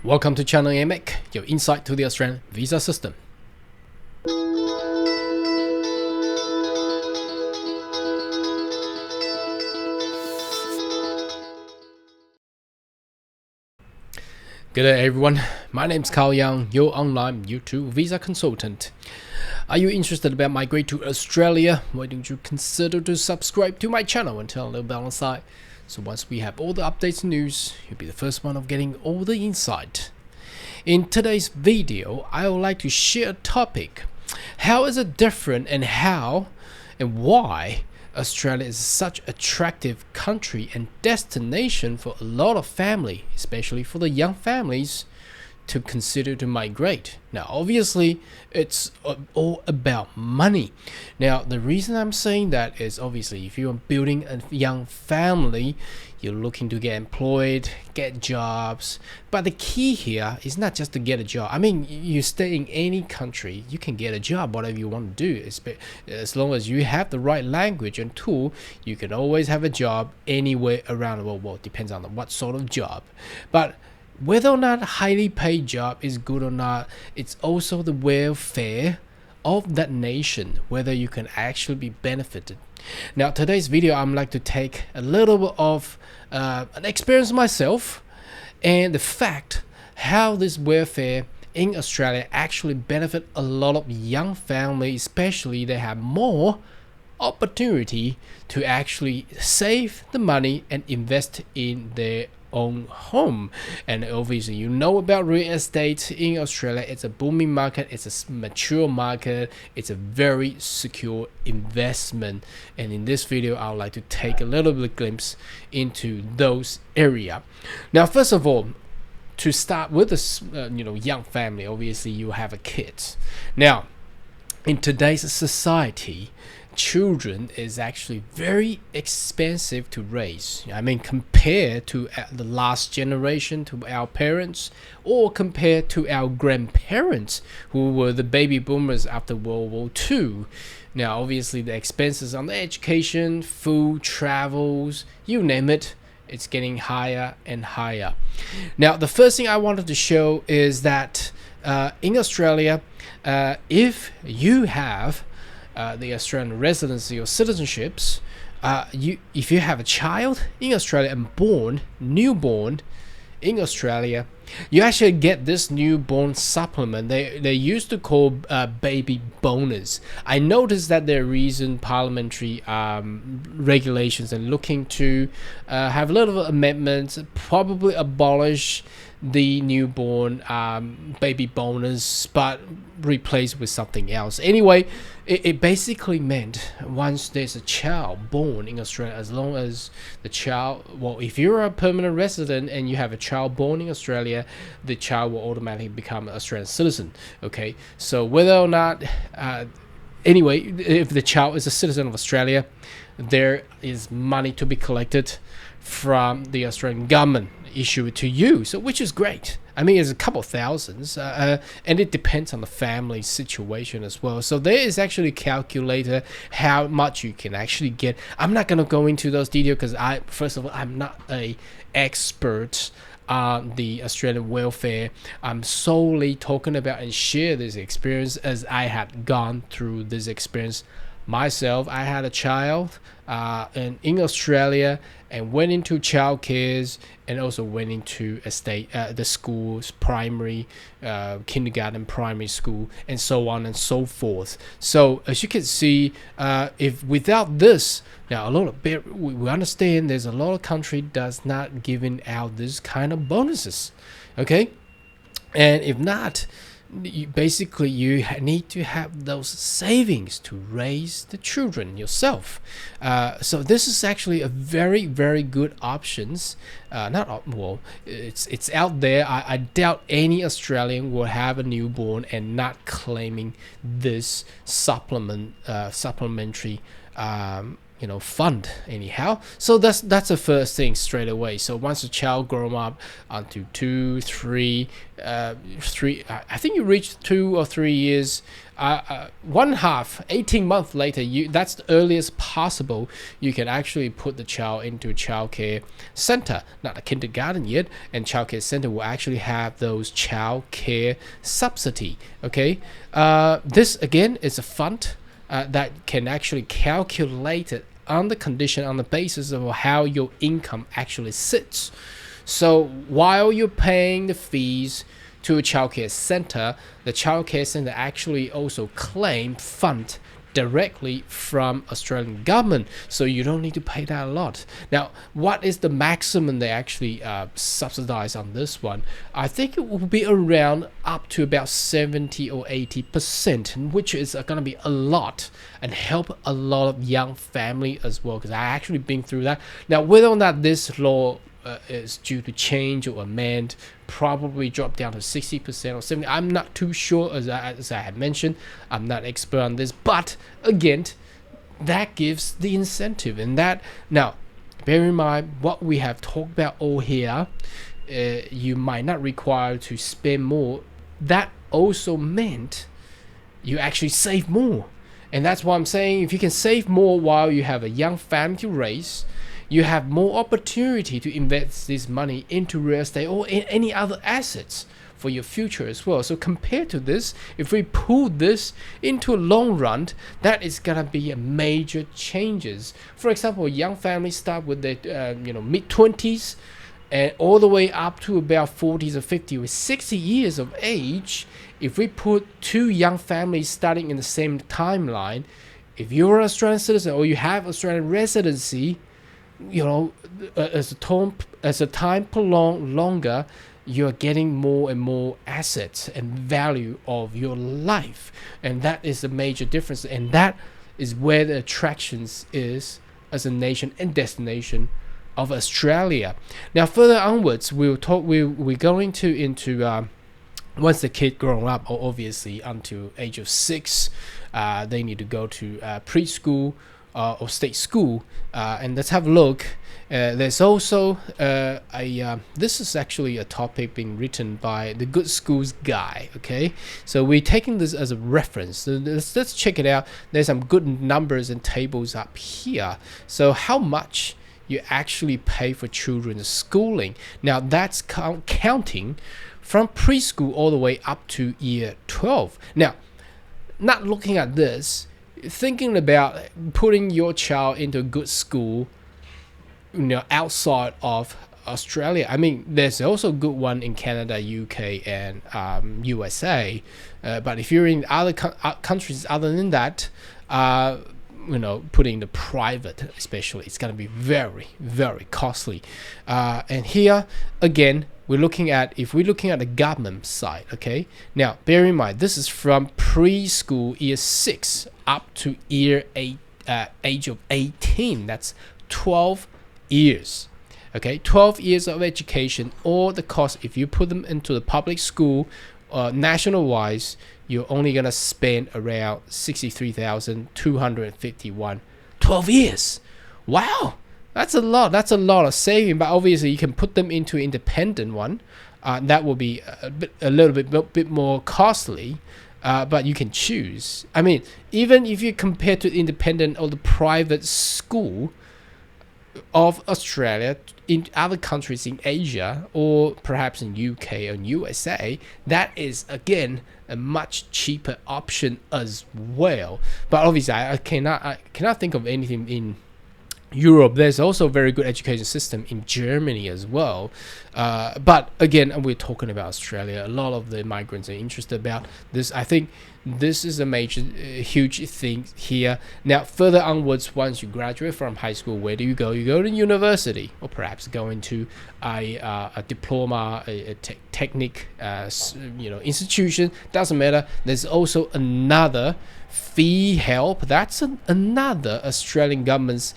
Welcome to Channel AMEC, your insight to the Australian visa system. Good day everyone, my name is Carl Young, your online YouTube visa consultant. Are you interested about migrate to Australia? Why don't you consider to subscribe to my channel and turn a little bell on the side. So once we have all the updates and news, you'll be the first one of getting all the insight. In today's video, I would like to share a topic. How is it different and how and why Australia is such an attractive country and destination for a lot of family, especially for the young families, to consider to migrate. Now obviously it's all about money. Now the reason I'm saying that is obviously if you're building a young family, you're looking to get employed, get jobs, but the key here is not just to get a job. I mean, you stay in any country, you can get a job, whatever you want to do. As long as you have the right language and tool, you can always have a job anywhere around the world. Well, it depends on what sort of job, but whether or not a highly paid job is good or not, it's also the welfare of that nation, whether you can actually be benefited. Now today's video, I'm like to take a little bit of an experience myself and the fact how this welfare in Australia actually benefit a lot of young families, especially they have more opportunity to actually save the money and invest in their own home. And obviously you know about real estate in Australia. It's a booming market, it's a mature market, it's a very secure investment, and in this video I would like to take a little bit of glimpse into those area. Now first of all, to start with this young family, obviously you have a kid. Now in today's society, children is actually very expensive to raise. I mean, compared to the last generation, to our parents, or compared to our grandparents who were the baby boomers after World War II. Now obviously the expenses on the education, food, travels, you name it, it's getting higher and higher. Now the first thing I wanted to show is that in Australia, if you have the Australian residency or citizenships, if you have a child in Australia and newborn in Australia, you actually get this newborn supplement. They used to call baby bonus. I noticed that there are recent parliamentary regulations and looking to have little amendments, probably abolish the newborn baby bonus, but replaced with something else. Anyway, it basically meant once there's a child born in Australia, as long as the child, well, if you're a permanent resident and you have a child born in Australia, the child will automatically become an Australian citizen. Okay, so whether or not anyway, if the child is a citizen of Australia, there is money to be collected from the Australian government, issue it to you, so which is great. I mean, it's a couple of thousands, and it depends on the family situation as well. So there is actually a calculator how much you can actually get. I'm not going to go into those details because first of all, I'm not a expert on the Australian welfare. I'm solely talking about and share this experience as I had gone through this experience myself. I had a child and in Australia and went into childcares and also went into the schools, primary, kindergarten, primary school, and so on and so forth. So as you can see, if without this, now we understand there's a lot of country does not giving out this kind of bonuses, okay? And if not, you need to have those savings to raise the children yourself. So this is actually a very, very good options. It's out there. I doubt any Australian will have a newborn and not claiming this supplementary fund anyhow. So that's the first thing straight away. So once a child grow up unto 2, 3, I think you reach 2 or 3 years, 18 months later, that's the earliest possible you can actually put the child into a childcare center, not a kindergarten yet, and childcare center will actually have those childcare subsidy. Okay, this again is a fund that can actually calculate it on the condition, on the basis of how your income actually sits. So while you're paying the fees to a childcare center, the childcare center actually also claim fund directly from Australian government, so you don't need to pay that a lot. Now, what is the maximum they actually subsidize on this one? I think it will be around up to about 70 or 80%, which is going to be a lot and help a lot of young family as well, because I actually been through that. Now, whether or not this law is due to change or amend, probably drop down to 60% or 70%. I'm not too sure, as I had mentioned. I'm not expert on this, but again, that gives the incentive. And that, now, bear in mind what we have talked about all here. You might not require to spend more. That also meant you actually save more. And that's what I'm saying. If you can save more while you have a young family to raise, you have more opportunity to invest this money into real estate or in any other assets for your future as well. So compared to this, if we pull this into a long run, that is gonna be a major changes. For example, young families start with their mid-20s and all the way up to about 40s or 50 or 60 years of age. If we put two young families starting in the same timeline, if you're an Australian citizen or you have Australian residency, as the time prolong longer, you're getting more and more assets and value of your life, and that is a major difference, and that is where the attractions is as a nation and destination of Australia. Now, further onwards, we're going into once the kid grown up, or obviously until age of 6, they need to go to preschool or state school, and let's have a look. There's also this is actually a topic being written by the Good Schools guy. Okay, so we're taking this as a reference. So let's check it out. There's some good numbers and tables up here. So how much you actually pay for children's schooling. Now that's counting from preschool all the way up to year 12. Now, not looking at this, thinking about putting your child into a good school, outside of Australia. I mean, there's also a good one in Canada, UK, and USA. But if you're in other countries other than that, putting the private, especially, it's going to be very, very costly. And here again, if we're looking at the government side, okay? Now, bear in mind, this is from preschool year 6 up to year 8, age of 18. That's 12 years. Okay, 12 years of education, or the cost, if you put them into the public school, national wise, you're only gonna spend around 63,251. 12 years. Wow. That's a lot of saving, but obviously you can put them into independent one. That will be a little bit more costly, but you can choose. I mean, even if you compare to independent or the private school of Australia, in other countries in Asia, or perhaps in UK or USA, that is again a much cheaper option as well. But obviously I cannot think of anything in Europe. There's also a very good education system in Germany as well. But again, we're talking about Australia. A lot of the migrants are interested about this. I think this is a major, huge thing here. Now, further onwards, once you graduate from high school, where do you go? You go to university, or perhaps go into a diploma, a technic, institution. Doesn't matter. There's also another fee help. That's another Australian government's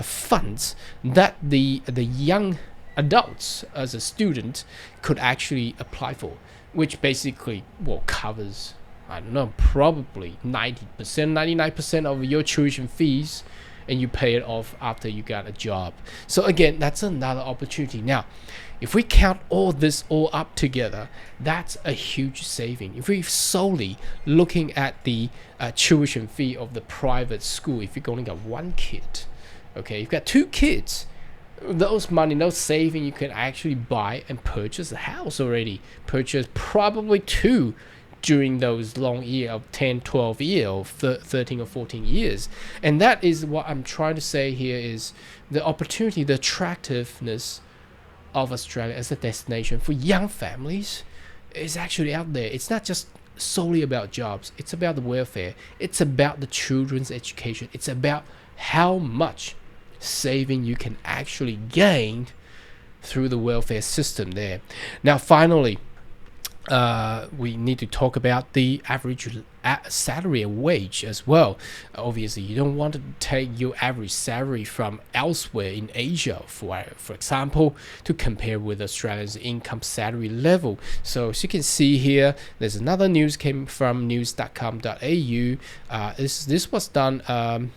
funds that the young adults as a student could actually apply for, which basically covers, I don't know, probably 90%, 99% of your tuition fees and you pay it off after you got a job. So again, that's another opportunity. Now, if we count all this all up together, that's a huge saving. If we're solely looking at the tuition fee of the private school, if you've only got one kid, okay, you've got two kids, those money, those saving, you can actually buy and purchase a house already. Purchase probably two during those long year of 10, 12 years, or 13 or 14 years. And that is what I'm trying to say here, is the opportunity, the attractiveness of Australia as a destination for young families is actually out there. It's not just solely about jobs. It's about the welfare. It's about the children's education. It's about how much saving you can actually gain through the welfare system there. Now, finally, we need to talk about the average salary and wage as well. Obviously, you don't want to take your average salary from elsewhere in Asia, for example, to compare with Australia's income salary level. So as you can see here, there's another news came from news.com.au. This was done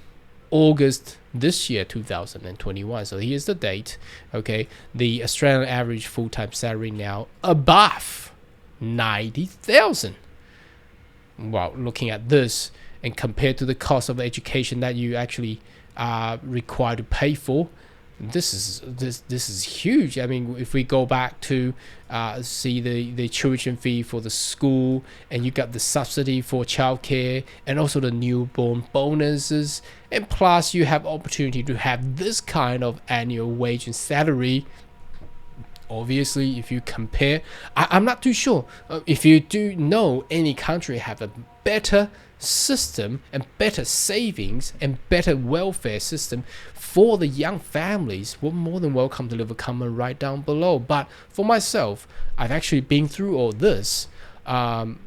August this year, 2021. So here's the date. Okay, the Australian average full-time salary now above 90,000. Well, looking at this and compared to the cost of education that you actually are required to pay for, this is huge. I mean, if we go back to see the tuition fee for the school, and you got the subsidy for childcare, and also the newborn bonuses, and plus you have opportunity to have this kind of annual wage and salary. Obviously, if you compare, I'm not too sure if you do know any country have a better system and better savings and better welfare system for the young families. We're more than welcome to leave a comment right down below. But for myself, I've actually been through all this, and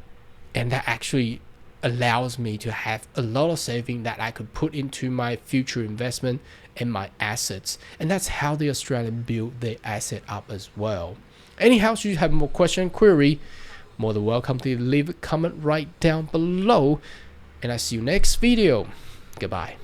that actually allows me to have a lot of saving that I could put into my future investment and my assets. And that's how the Australian build their asset up as well. Anyhow, should you have more question, query, more than welcome to leave a comment right down below. And I see you next video. Goodbye.